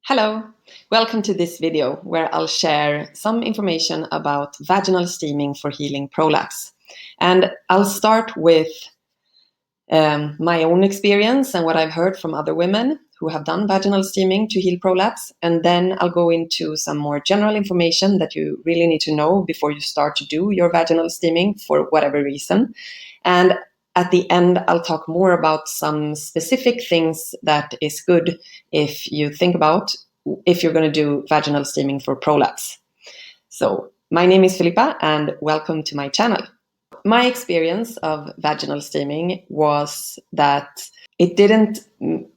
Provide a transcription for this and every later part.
Hello, welcome to this video where I'll share some information about vaginal steaming for healing prolapse. And I'll start with my own experience and what I've heard from other women who have done vaginal steaming to heal prolapse. And then I'll go into some more general information that you really need to know before you start to do your vaginal steaming for whatever reason. And at the end, I'll talk more about some specific things that is good if you think about if you're going to do vaginal steaming for prolapse. So my name is Filippa and welcome to my channel. My experience of vaginal steaming was that it didn't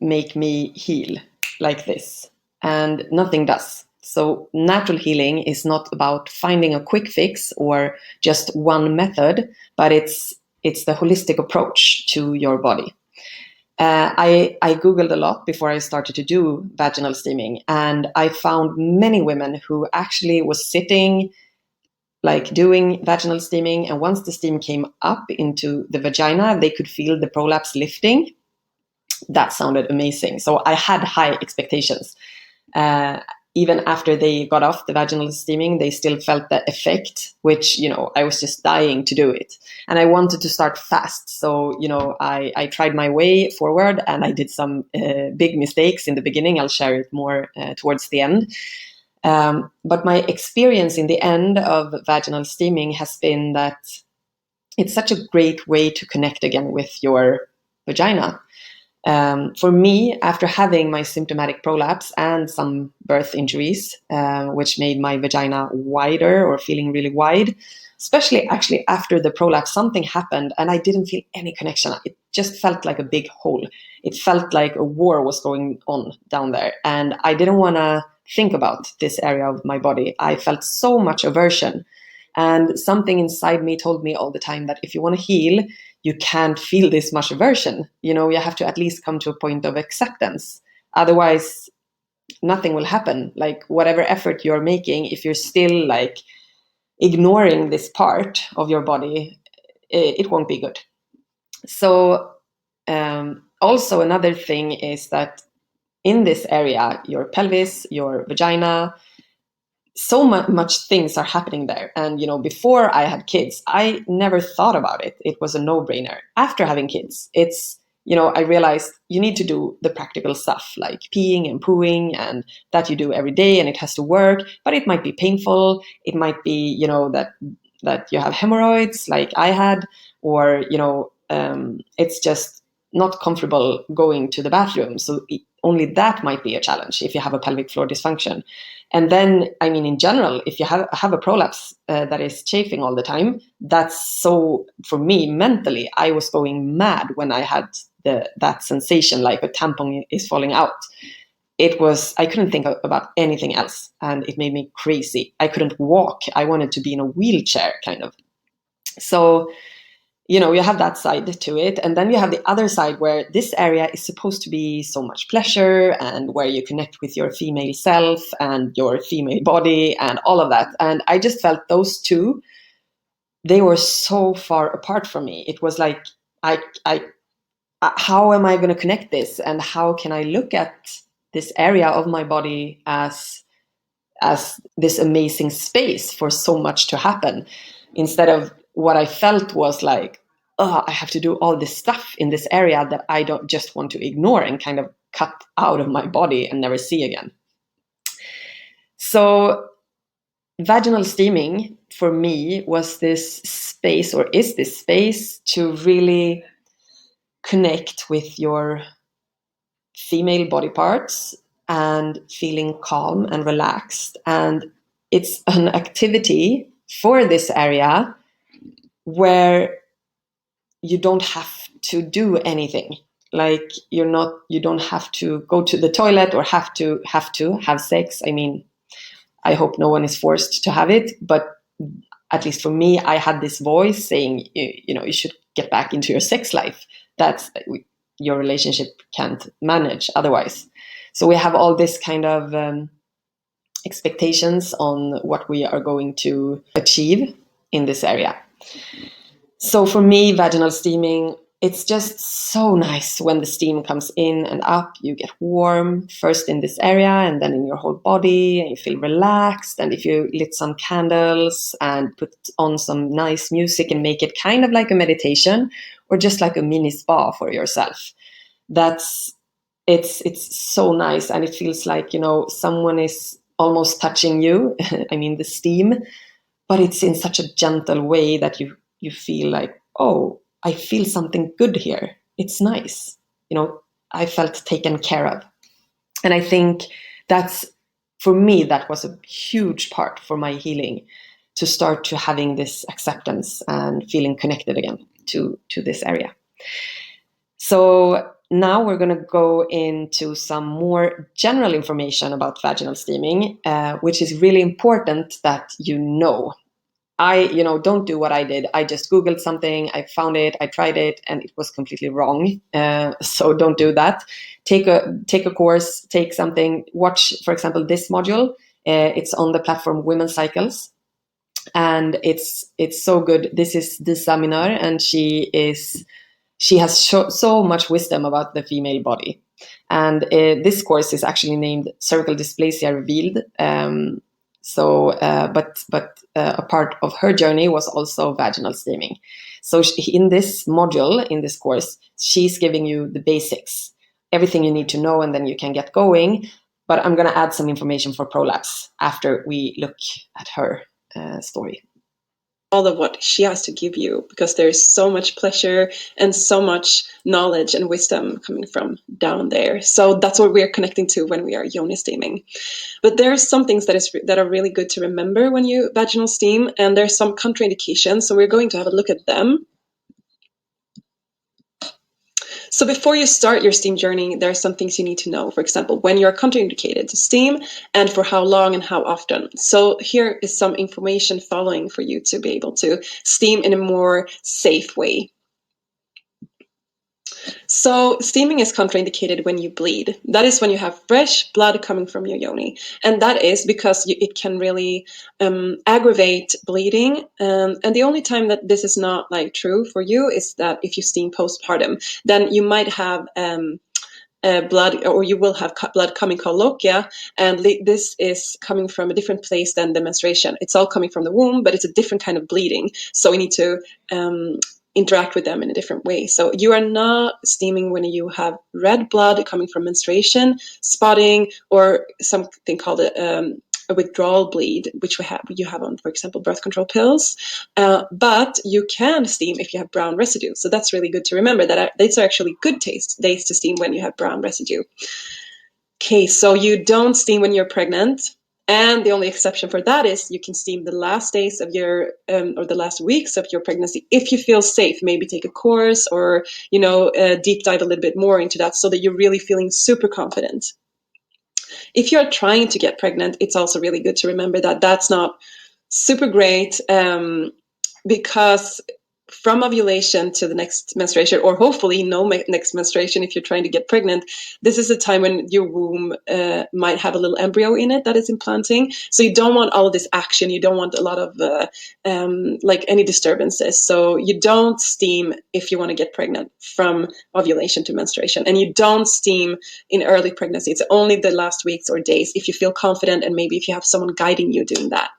make me heal like this, and nothing does. So natural healing is not about finding a quick fix or just one method, but it's the holistic approach to your body. I Googled a lot before I started to do vaginal steaming, and I found many women who actually was sitting, like doing vaginal steaming, and once the steam came up into the vagina, they could feel the prolapse lifting. That sounded amazing. So I had high expectations. Even after they got off the vaginal steaming, they still felt the effect, which, I was just dying to do it. And I wanted to start fast. So, I tried my way forward and I did some big mistakes in the beginning. I'll share it more towards the end. But my experience in the end of vaginal steaming has been that it's such a great way to connect again with your vagina. For me, after having my symptomatic prolapse and some birth injuries, which made my vagina wider or feeling really wide, especially actually after the prolapse, something happened and I didn't feel any connection. It just felt like a big hole. It felt like a war was going on down there. And I didn't want to think about this area of my body. I felt so much aversion. And something inside me told me all the time that if you want to heal, you can't feel this much aversion. You have to at least come to a point of acceptance. Otherwise, nothing will happen. Like whatever effort you're making, if you're still like ignoring this part of your body, it won't be good. So also another thing is that in this area, your pelvis, your vagina, so much things are happening there. And, before I had kids, I never thought about it. It was a no-brainer. After having kids, it's, I realized you need to do the practical stuff like peeing and pooing, and that you do every day and it has to work, but it might be painful. It might be, that you have hemorrhoids like I had, or, it's just not comfortable going to the bathroom. So only that might be a challenge if you have a pelvic floor dysfunction. And then, in general, if you have a prolapse that is chafing all the time, that's so, for me, mentally, I was going mad when I had that sensation like a tampon is falling out. I couldn't think about anything else, and it made me crazy. I couldn't walk. I wanted to be in a wheelchair, kind of. So, you have that side to it. And then you have the other side where this area is supposed to be so much pleasure and where you connect with your female self and your female body and all of that. And I just felt those two, they were so far apart from me. It was like, how am I going to connect this? And how can I look at this area of my body as this amazing space for so much to happen, instead of what I felt was like, oh, I have to do all this stuff in this area that I don't just want to ignore and kind of cut out of my body and never see again. So vaginal steaming for me was this space, or is this space, to really connect with your female body parts and feeling calm and relaxed. And it's an activity for this area where you don't have to do anything. Like you don't have to go to the toilet or have to have sex. I hope no one is forced to have it, but at least for me, I had this voice saying, you should get back into your sex life. That's your relationship can't manage otherwise. So we have all this kind of expectations on what we are going to achieve in this area. So for me, vaginal steaming it's just so nice when the steam comes in and up. You get warm first in this area and then in your whole body, and you feel relaxed. And if you lit some candles and put on some nice music and make it kind of like a meditation or just like a mini spa for yourself, it's so nice. And it feels like, someone is almost touching you. I mean, the steam, but it's in such a gentle way that you feel like, oh, I feel something good here. It's nice. I felt taken care of. And I think for me, that was a huge part for my healing, to start to having this acceptance and feeling connected again to this area. So now we're going to go into some more general information about vaginal steaming, which is really important that you know. Don't do what I did. I just Googled something, I found it, I tried it, and it was completely wrong. So don't do that. Take a course, take something, watch, for example, this module. It's on the platform WomenCycles, and it's so good. This is the seminar, and she has so much wisdom about the female body. And this course is actually named Cervical Dysplasia Revealed. But a part of her journey was also vaginal steaming. So in this module, in this course, she's giving you the basics, everything you need to know, and then you can get going. But I'm going to add some information for Prolapse after we look at her story. All of what she has to give you, because there's so much pleasure and so much knowledge and wisdom coming from down there. So that's what we're connecting to when we are Yoni steaming. But there's some things that are really good to remember when you vaginal steam, and there's some contraindications. So we're going to have a look at them. So before you start your steam journey, there are some things you need to know. For example, when you're contraindicated to steam, and for how long and how often. So here is some information following for you to be able to steam in a more safe way. So steaming is contraindicated when you bleed. That is when you have fresh blood coming from your yoni. And that is because it can really aggravate bleeding. And the only time that this is not true for you is that if you steam postpartum, then you might have blood, or you will have blood coming coloquia, and this is coming from a different place than the menstruation. It's all coming from the womb, but it's a different kind of bleeding. So we need to interact with them in a different way. So you are not steaming when you have red blood coming from menstruation, spotting, or something called a withdrawal bleed, which you have on, for example, birth control pills. But you can steam if you have brown residue. So that's really good to remember, that these are actually good days to steam when you have brown residue. Okay, so you don't steam when you're pregnant. And the only exception for that is you can steam the last days of your, or the last weeks of your pregnancy, if you feel safe. Maybe take a course, or, deep dive a little bit more into that, so that you're really feeling super confident. If you're trying to get pregnant, it's also really good to remember that that's not super great, because from ovulation to the next menstruation, or hopefully no next menstruation if you're trying to get pregnant, this is a time when your womb might have a little embryo in it that is implanting. So you don't want all of this action. You don't want a lot of any disturbances. So you don't steam if you want to get pregnant from ovulation to menstruation. And you don't steam in early pregnancy. It's only the last weeks or days if you feel confident, and maybe if you have someone guiding you doing that.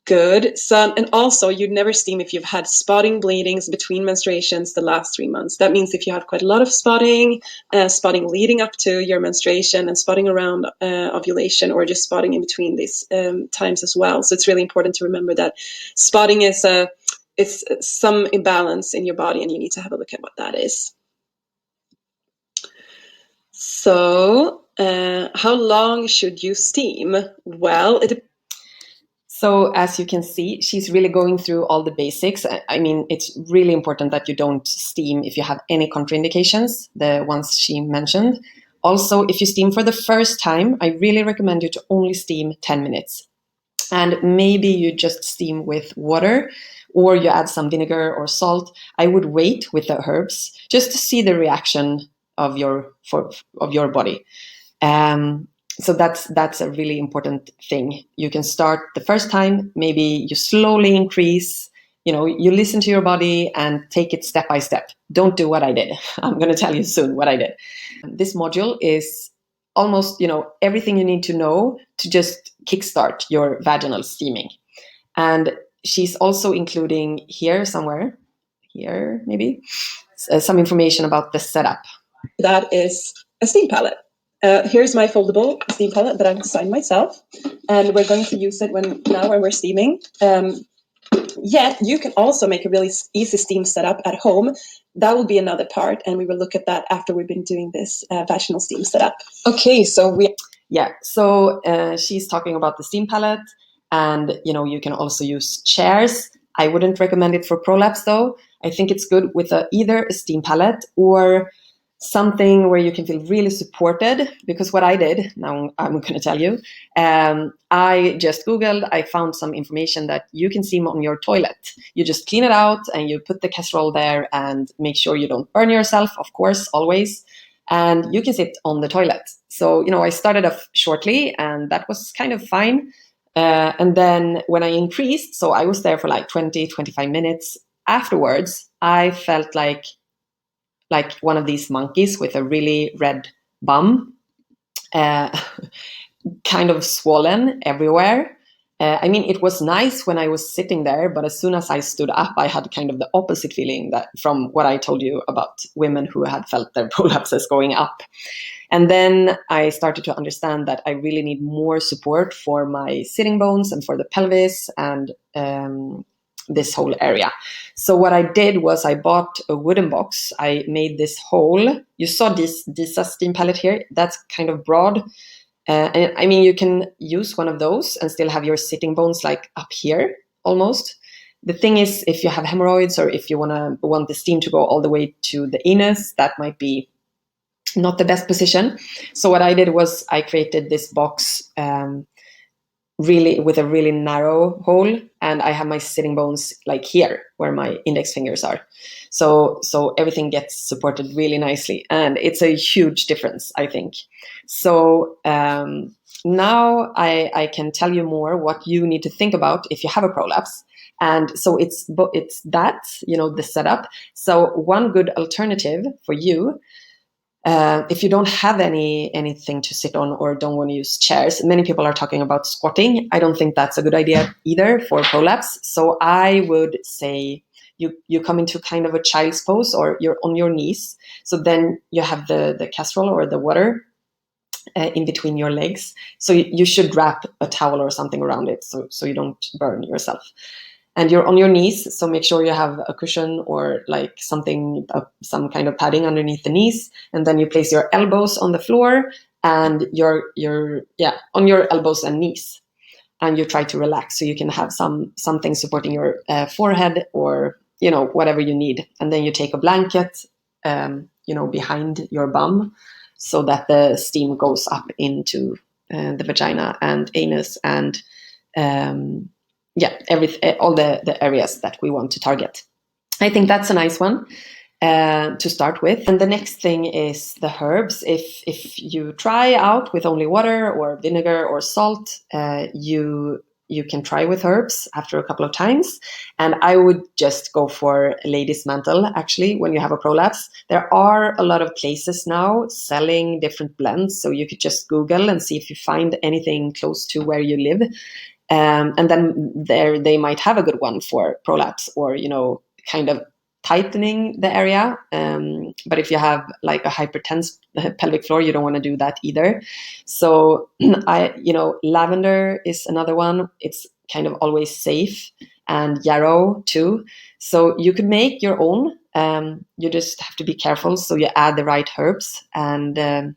Good. So, and also, you'd never steam if you've had spotting, bleedings between menstruations the last 3 months. That means if you have quite a lot of spotting leading up to your menstruation, and spotting around ovulation, or just spotting in between these times as well. So it's really important to remember that spotting is it's some imbalance in your body, and you need to have a look at what that is. So how long should you steam? Well, So as you can see, she's really going through all the basics. I mean, it's really important that you don't steam if you have any contraindications, the ones she mentioned. Also, if you steam for the first time, I really recommend you to only steam 10 minutes. And maybe you just steam with water, or you add some vinegar or salt. I would wait with the herbs just to see the reaction of your body. So that's a really important thing. You can start the first time, maybe you slowly increase you listen to your body and take it step by step. Don't do what I did. I'm going to tell you soon what I did. This module is almost, everything you need to know to just kickstart your vaginal steaming. And she's also including here somewhere, here maybe, some information about the setup. That is a steam palette. Here's my foldable steam palette that I've designed myself, and we're going to use it when we're steaming. Yet you can also make a really easy steam setup at home. That will be another part, and we will look at that after we've been doing this vaginal steam setup. Okay, so she's talking about the steam palette, and you can also use chairs. I wouldn't recommend it for prolapse though. I think it's good with either a steam palette or something where you can feel really supported, because what I did, now I'm going to tell you, I just Googled, I found some information that you can steam on your toilet. You just clean it out and you put the casserole there and make sure you don't burn yourself, of course, always. And you can sit on the toilet. So, I started off shortly and that was kind of fine. And then when I increased, so I was there for like 20, 25 minutes. Afterwards, I felt like one of these monkeys with a really red bum, kind of swollen everywhere. It was nice when I was sitting there, but as soon as I stood up, I had kind of the opposite feeling that from what I told you about women who had felt their prolapses going up. And then I started to understand that I really need more support for my sitting bones and for the pelvis and this whole area. So what I did was I bought a wooden box. I made this hole. You saw this steam palette here. That's kind of broad. You can use one of those and still have your sitting bones like up here almost. The thing is, if you have hemorrhoids or if you want the steam to go all the way to the anus, that might be not the best position. So what I did was I created this box really with a really narrow hole, and I have my sitting bones like here where my index fingers are. So everything gets supported really nicely, and it's a huge difference, I think. So now I can tell you more what you need to think about if you have a prolapse. And so it's that, the setup. So one good alternative for you, if you don't have anything to sit on or don't want to use chairs, many people are talking about squatting. I don't think that's a good idea either for prolapse. So I would say you come into kind of a child's pose, or you're on your knees. So then you have the casserole or the water in between your legs. So you should wrap a towel or something around it so you don't burn yourself. And you're on your knees, so make sure you have a cushion or like something, some kind of padding underneath the knees. And then you place your elbows on the floor and you're on your elbows and knees. And you try to relax so you can have something supporting your forehead or, whatever you need. And then you take a blanket, behind your bum so that the steam goes up into the vagina and anus and all the areas that we want to target. I think that's a nice one to start with. And the next thing is the herbs. If you try out with only water or vinegar or salt, you can try with herbs after a couple of times. And I would just go for lady's mantle, actually, when you have a prolapse. There are a lot of places now selling different blends, so you could just Google and see if you find anything close to where you live. And then they might have a good one for prolapse or, kind of tightening the area. But if you have like a hypertense pelvic floor, you don't want to do that either. So lavender is another one. It's kind of always safe, and yarrow too. So you could make your own. You just have to be careful. So you add the right herbs and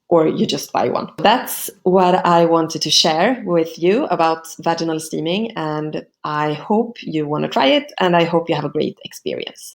or you just buy one. That's what I wanted to share with you about vaginal steaming, and I hope you want to try it, and I hope you have a great experience.